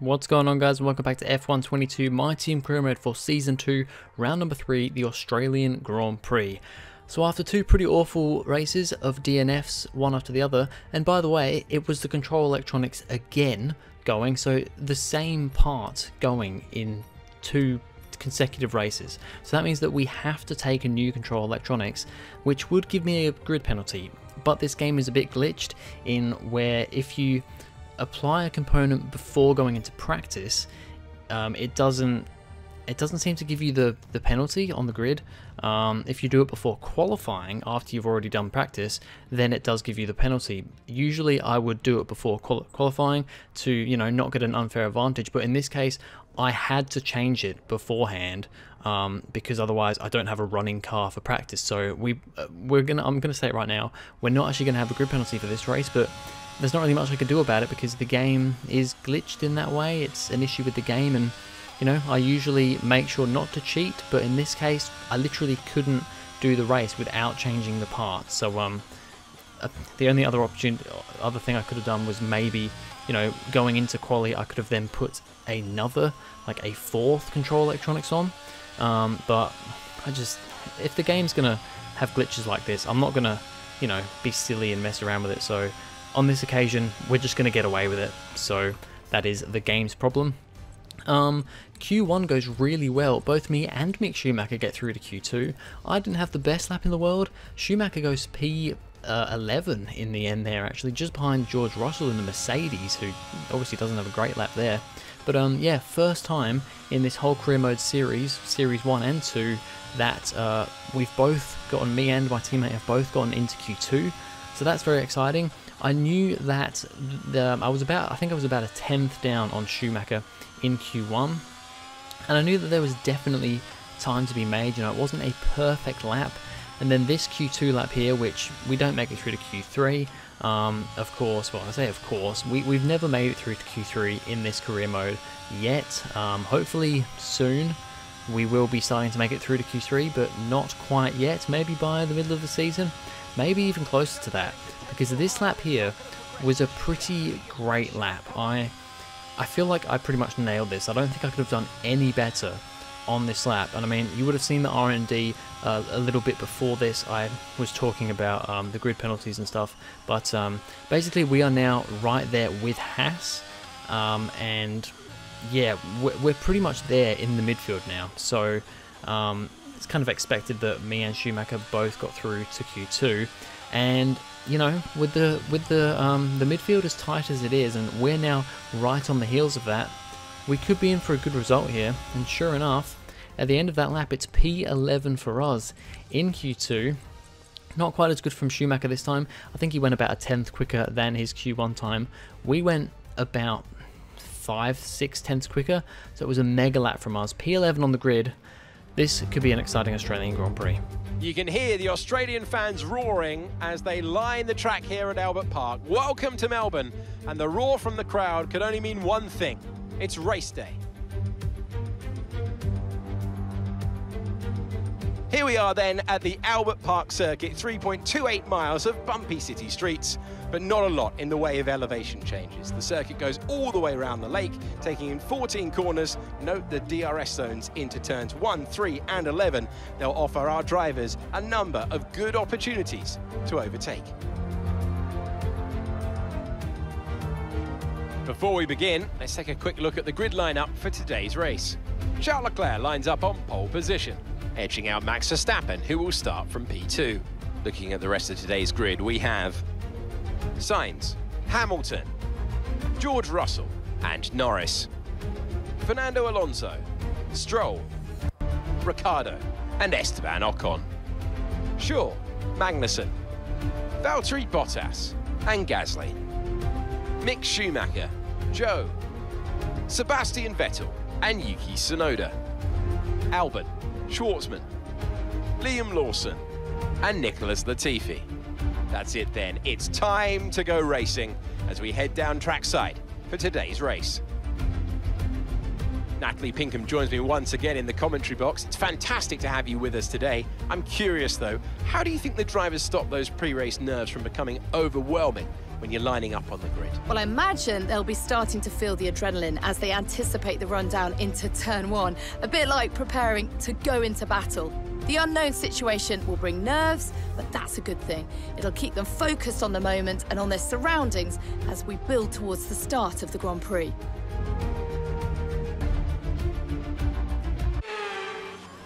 What's going on, guys, and welcome back to F122, my team career mode for Season 2, Round number 3, the Australian Grand Prix. So after two pretty awful races of DNFs, one after the other, and by the way, it was the control electronics again going, so the same part going in two consecutive races. So that means that we have to take a new control electronics, which would give me a grid penalty. But this game is a bit glitched in where if you apply a component before going into practice, it doesn't seem to give you the penalty on the grid. If you do it before qualifying, after you've already done practice, then it does give you the penalty. Usually I would do it before qualifying to, you know, not get an unfair advantage, but in this case I had to change it beforehand because otherwise I don't have a running car for practice. So I'm gonna say it right now, we're not actually gonna have a grid penalty for this race, but there's not really much I can do about it because the game is glitched in that way. It's an issue with the game, and you know, I usually make sure not to cheat, but in this case I literally couldn't do the race without changing the parts. So the only other thing I could have done was maybe, you know, going into quali I could have then put another, like a fourth control electronics on, but if the game's gonna have glitches like this, I'm not gonna, you know, be silly and mess around with it. So on this occasion, we're just going to get away with it. So that is the game's problem. Q1 goes really well. Both me and Mick Schumacher get through to Q2. I didn't have the best lap in the world. Schumacher goes P11 in the end there, actually, just behind George Russell in the Mercedes, who obviously doesn't have a great lap there. But yeah, first time in this whole career mode series 1 and 2, that we've both gotten, me and my teammate have both gotten into Q2. So that's very exciting. I knew that I think I was about a tenth down on Schumacher in Q1, and I knew that there was definitely time to be made. You know, it wasn't a perfect lap, and then this Q2 lap here, which we don't make it through to Q3. Of course, well, I say of course, we've never made it through to Q3 in this career mode yet. Hopefully soon we will be starting to make it through to Q3, but not quite yet. Maybe by the middle of the season, maybe even closer to that. Because this lap here was a pretty great lap. I feel like I pretty much nailed this. I don't think I could have done any better on this lap. And I mean, you would have seen the R&D a little bit before this. I was talking about the grid penalties and stuff. But basically we are now right there with Haas. And yeah, we're pretty much there in the midfield now. So it's kind of expected that me and Schumacher both got through to Q2. And you know, with the midfield as tight as it is, and we're now right on the heels of that, we could be in for a good result here. And sure enough, at the end of that lap, it's P11 for us in Q2. Not quite as good from Schumacher this time. I think he went about a tenth quicker than his Q1 time. We went about 5-6 tenths quicker, so it was a mega lap from us. P11 on the grid. This could be an exciting Australian Grand Prix. You can hear the Australian fans roaring as they line the track here at Albert Park. Welcome to Melbourne, and the roar from the crowd could only mean one thing. It's race day. Here we are then at the Albert Park circuit, 3.28 miles of bumpy city streets, but not a lot in the way of elevation changes. The circuit goes all the way around the lake, taking in 14 corners. Note the DRS zones into turns 1, 3 and 11. They'll offer our drivers a number of good opportunities to overtake. Before we begin, let's take a quick look at the grid lineup for today's race. Charles Leclerc lines up on pole position, edging out Max Verstappen, who will start from P2. Looking at the rest of today's grid, we have Sainz, Hamilton, George Russell and Norris, Fernando Alonso, Stroll, Ricciardo and Esteban Ocon, Shaw, Magnussen, Valtteri Bottas and Gasly, Mick Schumacher, Joe, Sebastian Vettel and Yuki Tsunoda, Albon, Schwartzman, Liam Lawson and Nicholas Latifi. That's it then, it's time to go racing as we head down trackside for today's race. Natalie Pinkham joins me once again in the commentary box. It's fantastic to have you with us today. I'm curious though, how do you think the drivers stop those pre-race nerves from becoming overwhelming when you're lining up on the grid? Well, I imagine they'll be starting to feel the adrenaline as they anticipate the rundown into turn 1, a bit like preparing to go into battle. The unknown situation will bring nerves, but that's a good thing. It'll keep them focused on the moment and on their surroundings as we build towards the start of the Grand Prix.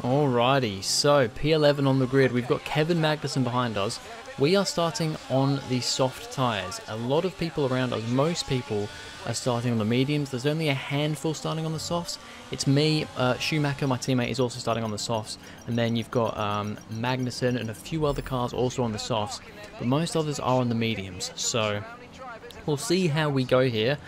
Alrighty, so P11 on the grid. We've got Kevin Magnussen behind us. We are starting on the soft tyres. A lot of people around us, most people, are starting on the mediums. There's only a handful starting on the softs. It's me, Schumacher, my teammate, is also starting on the softs. And then you've got Magnussen and a few other cars also on the softs. But most others are on the mediums. So we'll see how we go here.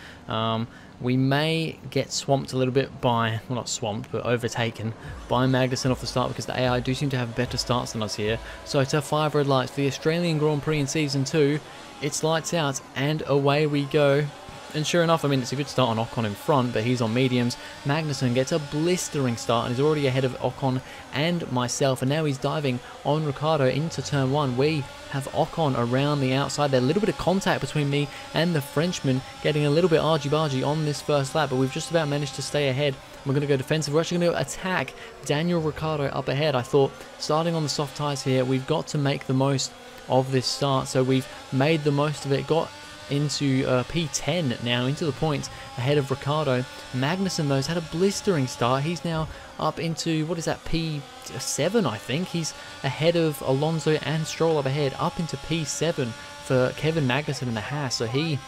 We may get swamped a little bit by, well, not swamped, but overtaken by Magnussen off the start, because the AI do seem to have better starts than us here. So to 5 red lights for the Australian Grand Prix in Season 2, it's lights out and away we go. And sure enough, I mean, it's a good start on Ocon in front, but he's on mediums. Magnussen gets a blistering start and is already ahead of Ocon and myself. And now he's diving on Ricciardo into turn 1. We have Ocon around the outside. There's a little bit of contact between me and the Frenchman, getting a little bit argy-bargy on this first lap, but we've just about managed to stay ahead. We're going to go defensive. We're actually going to attack Daniel Ricciardo up ahead. I thought, starting on the soft tyres here, we've got to make the most of this start. So we've made the most of it, got into P10 now, into the points ahead of Ricciardo. Magnussen, though, has had a blistering start. He's now up into, what is that, P7, I think. He's ahead of Alonso and Stroll up ahead, up into P7 for Kevin Magnussen in the Haas. So he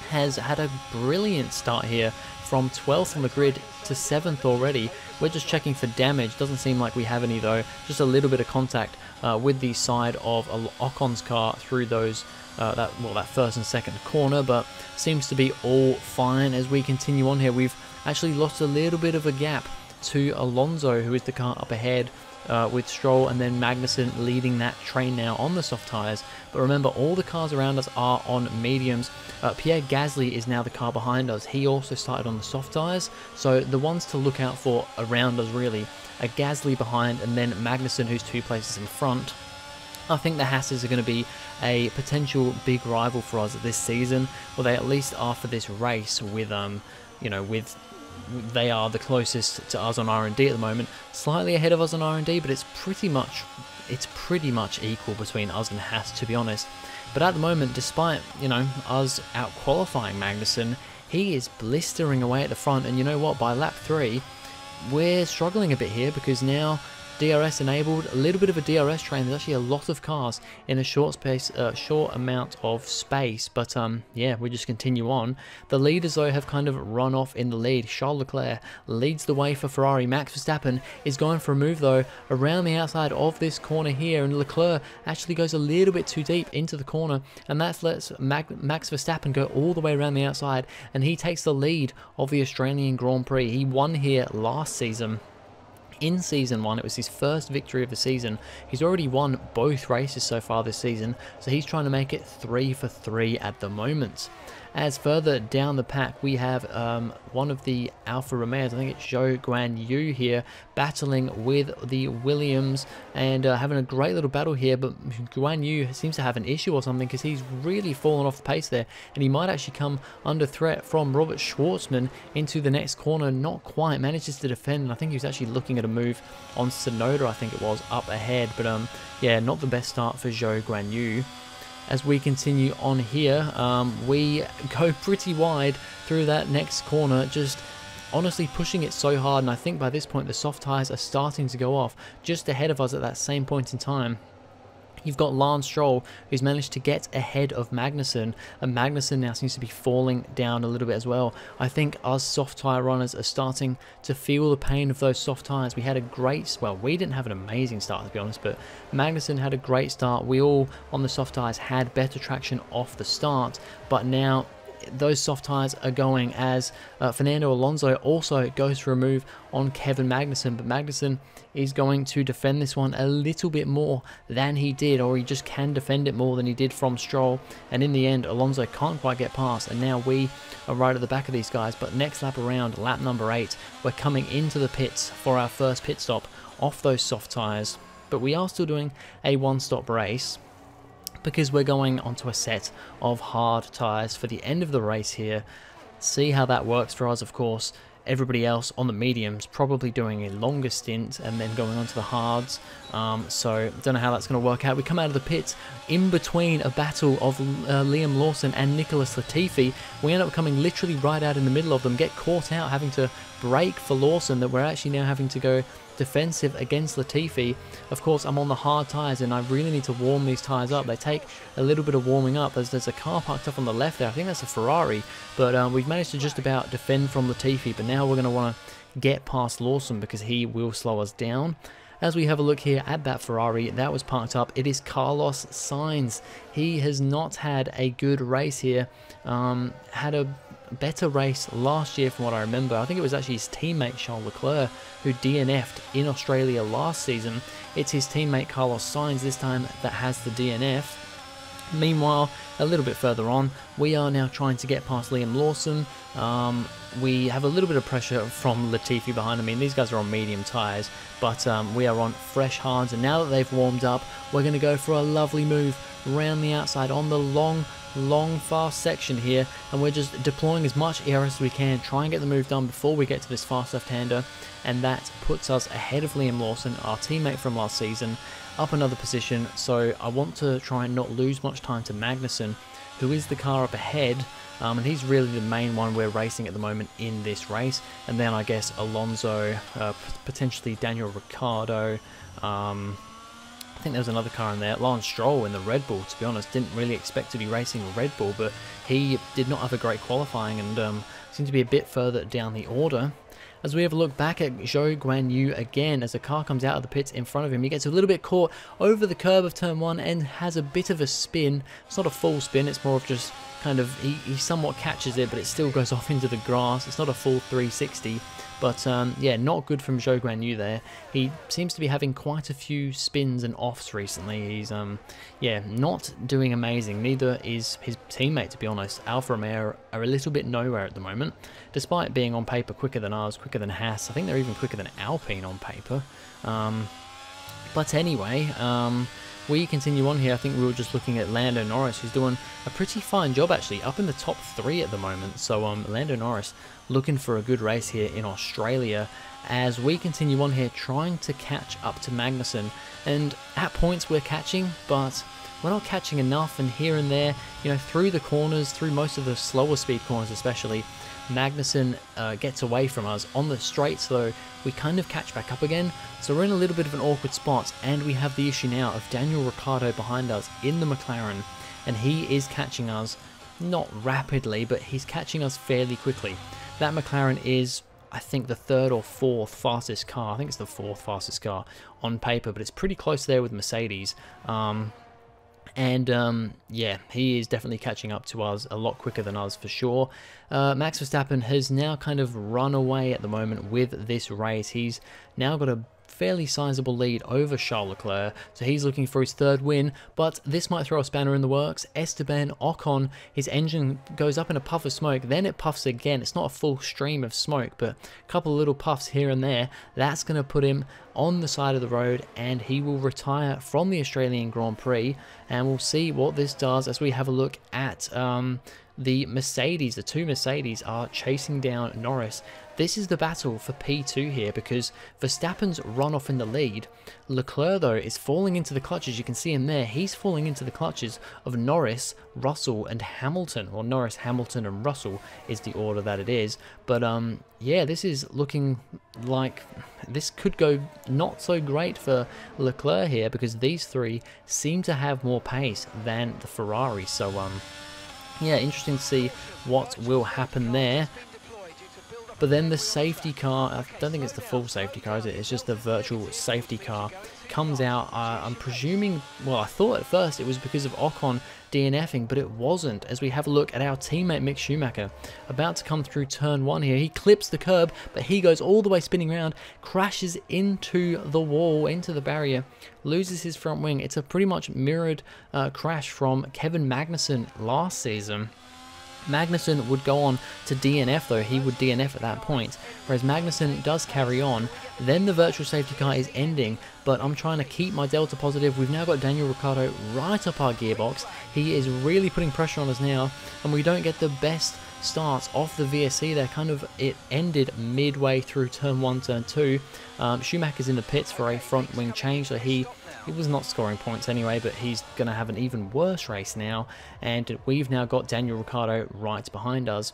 has had a brilliant start here, from 12th on the grid to 7th already. We're just checking for damage. Doesn't seem like we have any, though. Just a little bit of contact with the side of Ocon's car through those that first and second corner, but seems to be all fine as we continue on here. We've actually lost a little bit of a gap to Alonso, who is the car up ahead with Stroll, and then Magnussen leading that train now on the soft tyres. But remember, all the cars around us are on mediums. Pierre Gasly is now the car behind us. He also started on the soft tyres, so the ones to look out for around us really are Gasly behind, and then Magnussen, who's 2 places in front. I think the Haas's are going to be a potential big rival for us this season, or they at least are for this race. With they are the closest to us on R&D at the moment, slightly ahead of us on R&D, but it's pretty much equal between us and Haas, to be honest. But at the moment, despite us out qualifying Magnussen, he is blistering away at the front. And you know what? By lap 3, we're struggling a bit here, because now DRS enabled, a little bit of a DRS train. There's actually a lot of cars in a short amount of space, but yeah, we just continue on. The leaders, though, have kind of run off in the lead. Charles Leclerc leads the way for Ferrari. Max Verstappen is going for a move, though, around the outside of this corner here, and Leclerc actually goes a little bit too deep into the corner, and that lets Max Verstappen go all the way around the outside, and he takes the lead of the Australian Grand Prix. He won here last season. In Season 1, it was his first victory of the season. He's already won both races so far this season, so he's trying to make it 3 for 3 at the moment. As further down the pack, we have one of the Alfa Romeos, I think it's Zhou Guanyu here, battling with the Williams and having a great little battle here, but Guanyu seems to have an issue or something, because he's really fallen off the pace there, and he might actually come under threat from Robert Schwartzman into the next corner. Not quite, manages to defend, and I think he was actually looking at a move on Tsunoda, I think it was, up ahead, but yeah, not the best start for Zhou Guanyu. As we continue on here, we go pretty wide through that next corner, just honestly pushing it so hard, and I think by this point the soft tyres are starting to go off just ahead of us at that same point in time. You've got Lance Stroll, who's managed to get ahead of Magnussen, and Magnussen now seems to be falling down a little bit as well. I think us soft tyre runners are starting to feel the pain of those soft tyres. We had a great, well, we didn't have an amazing start, to be honest, but Magnussen had a great start. We all on the soft tyres had better traction off the start, but now those soft tyres are going as Fernando Alonso also goes for a move on Kevin Magnussen, but Magnussen is going to defend this one a little bit more than he did, or he just can defend it more than he did from Stroll, and in the end Alonso can't quite get past, and now we are right at the back of these guys. But next lap around, lap number 8, we're coming into the pits for our first pit stop off those soft tyres, but we are still doing a one-stop race. because we're going onto a set of hard tyres for the end of the race here. See how that works for us. Of course, everybody else on the mediums probably doing a longer stint and then going on to the hards. So don't know how that's going to work out. We come out of the pits in between a battle of Liam Lawson and Nicholas Latifi. We end up coming literally right out in the middle of them, get caught out having to brake for Lawson, that we're actually now having to go defensive against Latifi. Of course, I'm on the hard tyres and I really need to warm these tyres up. They take a little bit of warming up. There's a car parked up on the left there. I think that's a Ferrari, but we've managed to just about defend from Latifi, but now we're going to want to get past Lawson because he will slow us down. As we have a look here at that Ferrari that was parked up, it is Carlos Sainz. He has not had a good race here. Had a better race last year from what I remember. I think it was actually his teammate Charles Leclerc who DNF'd in Australia last season. It's his teammate Carlos Sainz this time that has the DNF. Meanwhile, a little bit further on, we are now trying to get past Liam Lawson. We have a little bit of pressure from Latifi behind. I mean, these guys are on medium tyres, but we are on fresh hards, and now that they've warmed up, we're going to go for a lovely move around the outside on the long fast section here, and we're just deploying as much air as we can, try and get the move done before we get to this fast left-hander, and that puts us ahead of Liam Lawson, our teammate from last season, up another position. So I want to try and not lose much time to Magnussen, who is the car up ahead, and he's really the main one we're racing at the moment in this race. And then I guess Alonso, potentially Daniel Ricciardo, I think there was another car in there, Lance Stroll in the Red Bull. To be honest, didn't really expect to be racing a Red Bull, but he did not have a great qualifying and seemed to be a bit further down the order. As we have a look back at Zhou Guanyu again, as a car comes out of the pits in front of him, he gets a little bit caught over the curb of turn 1 and has a bit of a spin. It's not a full spin, it's more of just kind of, he somewhat catches it, but it still goes off into the grass. It's not a full 360, but yeah, not good from Zhou Guanyu there. He seems to be having quite a few spins and offs recently. He's yeah, not doing amazing. Neither is his teammate, to be honest. Alfa Romeo are a little bit nowhere at the moment, despite being on paper quicker than ours, quicker than Haas. I think they're even quicker than Alpine on paper. But anyway, we continue on here. I think we were just looking at Lando Norris, who's doing a pretty fine job actually, up in the top 3 at the moment. So Lando Norris looking for a good race here in Australia, as we continue on here trying to catch up to Magnussen. And at points we're catching, but we're not catching enough, and here and there, you know, through the corners, through most of the slower speed corners especially, Magnussen gets away from us. On the straights though, we kind of catch back up again, so we're in a little bit of an awkward spot, and we have the issue now of Daniel Ricciardo behind us in the McLaren, and he is catching us, not rapidly, but he's catching us fairly quickly. That McLaren is, I think, the 3rd or 4th fastest car. I think it's the 4th fastest car on paper, but it's pretty close there with Mercedes. Yeah, he is definitely catching up to us a lot quicker than us for sure. Max Verstappen has now kind of run away at the moment with this race. He's now got a fairly sizable lead over Charles Leclerc, so he's looking for his 3rd win, but this might throw a spanner in the works. Esteban Ocon, his engine goes up in a puff of smoke, then it puffs again. It's not a full stream of smoke, but a couple of little puffs here and there. That's going to put him on the side of the road, and he will retire from the Australian Grand Prix, and we'll see what this does as we have a look at the Mercedes. The 2 Mercedes are chasing down Norris. This is the battle for P2 here, because Verstappen's run off in the lead. Leclerc, though, is falling into the clutches. You can see him there. He's falling into the clutches of Norris, Russell, and Hamilton. Well, Norris, Hamilton, and Russell is the order that it is. But, yeah, this is looking like this could go not so great for Leclerc here, because these 3 seem to have more pace than the Ferrari. So, yeah, interesting to see what will happen there. But then the safety car, I don't think it's the full safety car, is it? It's just the virtual safety car, comes out. I'm presuming, well, I thought at first it was because of Ocon DNFing, but it wasn't, as we have a look at our teammate Mick Schumacher, about to come through turn 1 here. He clips the curb, but he goes all the way spinning around, crashes into the wall, into the barrier, loses his front wing. It's a pretty much mirrored crash from Kevin Magnussen last season. Magnussen would go on to DNF though, he would DNF at that point, whereas Magnussen does carry on. Then the virtual safety car is ending, but I'm trying to keep my delta positive. We've now got Daniel Ricciardo right up our gearbox. He is really putting pressure on us now, and we don't get the best starts off the VSC there. It ended midway through turn 1, turn 2. Schumacher's in the pits for a front wing change, so he was not scoring points anyway, but he's going to have an even worse race now, and we've now got Daniel Ricciardo right behind us.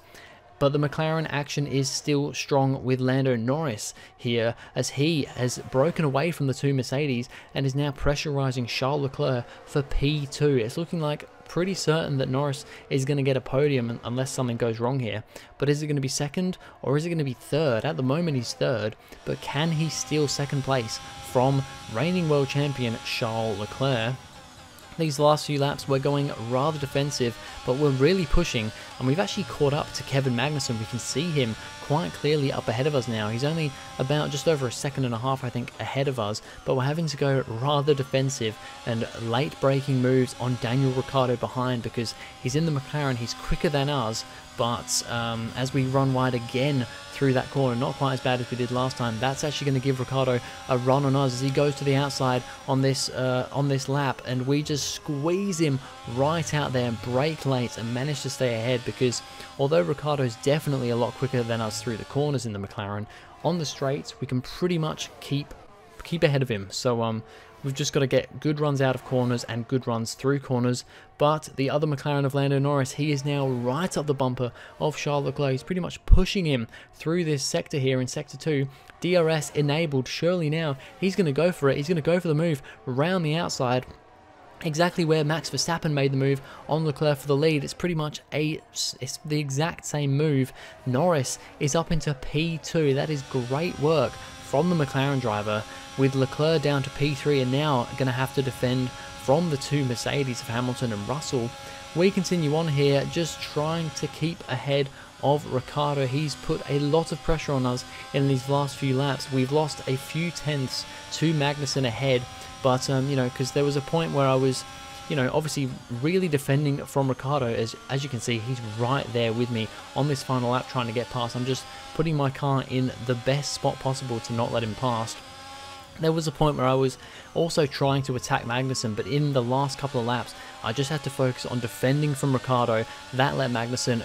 But the McLaren action is still strong with Lando Norris here, as he has broken away from the two Mercedes and is now pressurizing Charles Leclerc for P2. It's looking like pretty certain that Norris is going to get a podium unless something goes wrong here. But is it going to be second or is it going to be third? At the moment he's third, but can he steal second place from reigning world champion Charles Leclerc? These last few laps we're going rather defensive, but we're really pushing, and we've actually caught up to Kevin Magnussen. We can see him quite clearly up ahead of us now. He's only about just over a second and a half, I think, ahead of us, but we're having to go rather defensive and late braking moves on Daniel Ricciardo behind because he's in the McLaren, he's quicker than us, but as we run wide again through that corner, not quite as bad as we did last time, that's actually going to give Ricciardo a run on us as he goes to the outside on this lap, and we just squeeze him right out there and brake late and manage to stay ahead, because although Ricciardo's definitely a lot quicker than us through the corners in the McLaren, on the straights we can pretty much keep ahead of him. So we've just got to get good runs out of corners and good runs through corners. But the other McLaren of Lando Norris, he is now right up the bumper of Charles Leclerc. He's pretty much pushing him through this sector here in Sector 2. DRS enabled. Surely now he's going to go for it. He's going to go for the move around the outside, exactly where Max Verstappen made the move on Leclerc for the lead. It's pretty much it's the exact same move. Norris is up into P2. That is great work from the McLaren driver, with Leclerc down to P3 and now going to have to defend from the two Mercedes of Hamilton and Russell. We continue on here, just trying to keep ahead of Ricciardo. He's put a lot of pressure on us in these last few laps. We've lost a few tenths to Magnussen ahead, but you know, because there was a point where I was, you know, obviously really defending from Ricciardo. As you can see, he's right there with me on this final lap trying to get past. I'm just putting my car in the best spot possible to not let him pass. There was a point where I was also trying to attack Magnussen, but in the last couple of laps, I just had to focus on defending from Ricciardo. That let Magnussen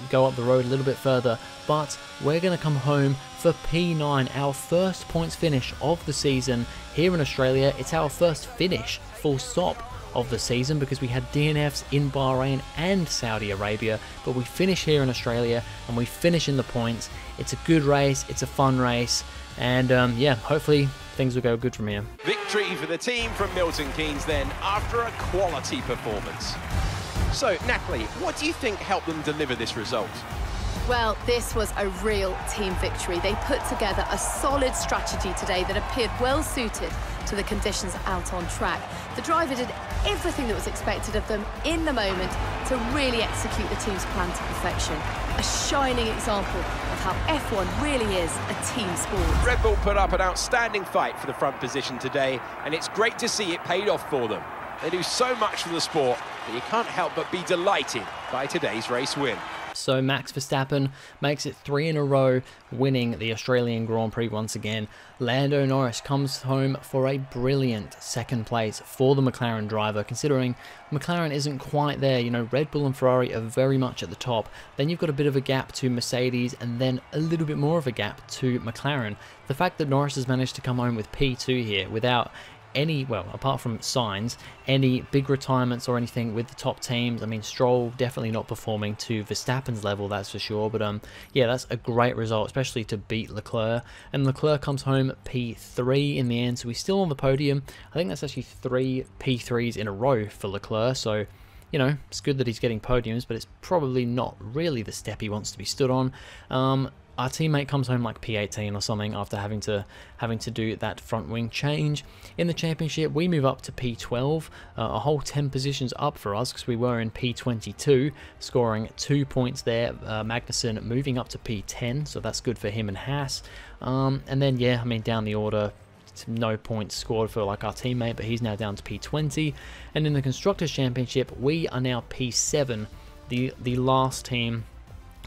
go up the road a little bit further, but we're going to come home for P9, our first points finish of the season here in Australia. It's our first finish, full stop, of the season, because we had DNFs in Bahrain and Saudi Arabia, but we finish here in Australia and we finish in the points. It's a good race, it's a fun race, and yeah, hopefully things will go good from here. Victory for the team from Milton Keynes then, after a quality performance. So, Natalie, what do you think helped them deliver this result? Well, this was a real team victory. They put together a solid strategy today that appeared well suited to the conditions out on track. The driver did everything that was expected of them in the moment to really execute the team's plan to perfection. A shining example of how F1 really is a team sport. Red Bull put up an outstanding fight for the front position today, and it's great to see it paid off for them. They do so much for the sport that you can't help but be delighted by today's race win. So Max Verstappen makes it 3 in a row, winning the Australian Grand Prix once again. Lando Norris comes home for a brilliant second place for the McLaren driver, considering McLaren isn't quite there. You know, Red Bull and Ferrari are very much at the top. Then you've got a bit of a gap to Mercedes, and then a little bit more of a gap to McLaren. The fact that Norris has managed to come home with P2 here without any, well, apart from signs, any big retirements or anything with the top teams. I mean, Stroll definitely not performing to Verstappen's level, that's for sure, but yeah, that's a great result, especially to beat Leclerc. And Leclerc comes home P3 in the end, so he's still on the podium. I think that's actually 3 P3s in a row for Leclerc, so you know, it's good that he's getting podiums, but it's probably not really the step he wants to be stood on. Our teammate comes home like P18 or something after having to do that front wing change. In the championship, we move up to P12, a whole 10 positions up for us, because we were in P22, scoring 2 points there. Magnussen moving up to P10, so that's good for him and Haas. And then, yeah, I mean, down the order, no points scored for like our teammate, but he's now down to P20. And in the Constructors' Championship, we are now P7. the last team,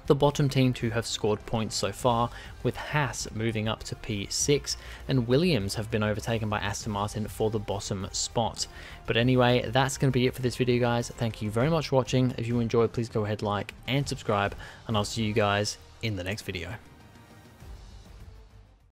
the bottom team to have scored points so far, with Haas moving up to P6 and Williams have been overtaken by Aston Martin for the bottom spot. But anyway, that's going to be it for this video, guys. Thank you very much for watching. If you enjoyed, please go ahead, like and subscribe, and I'll see you guys in the next video.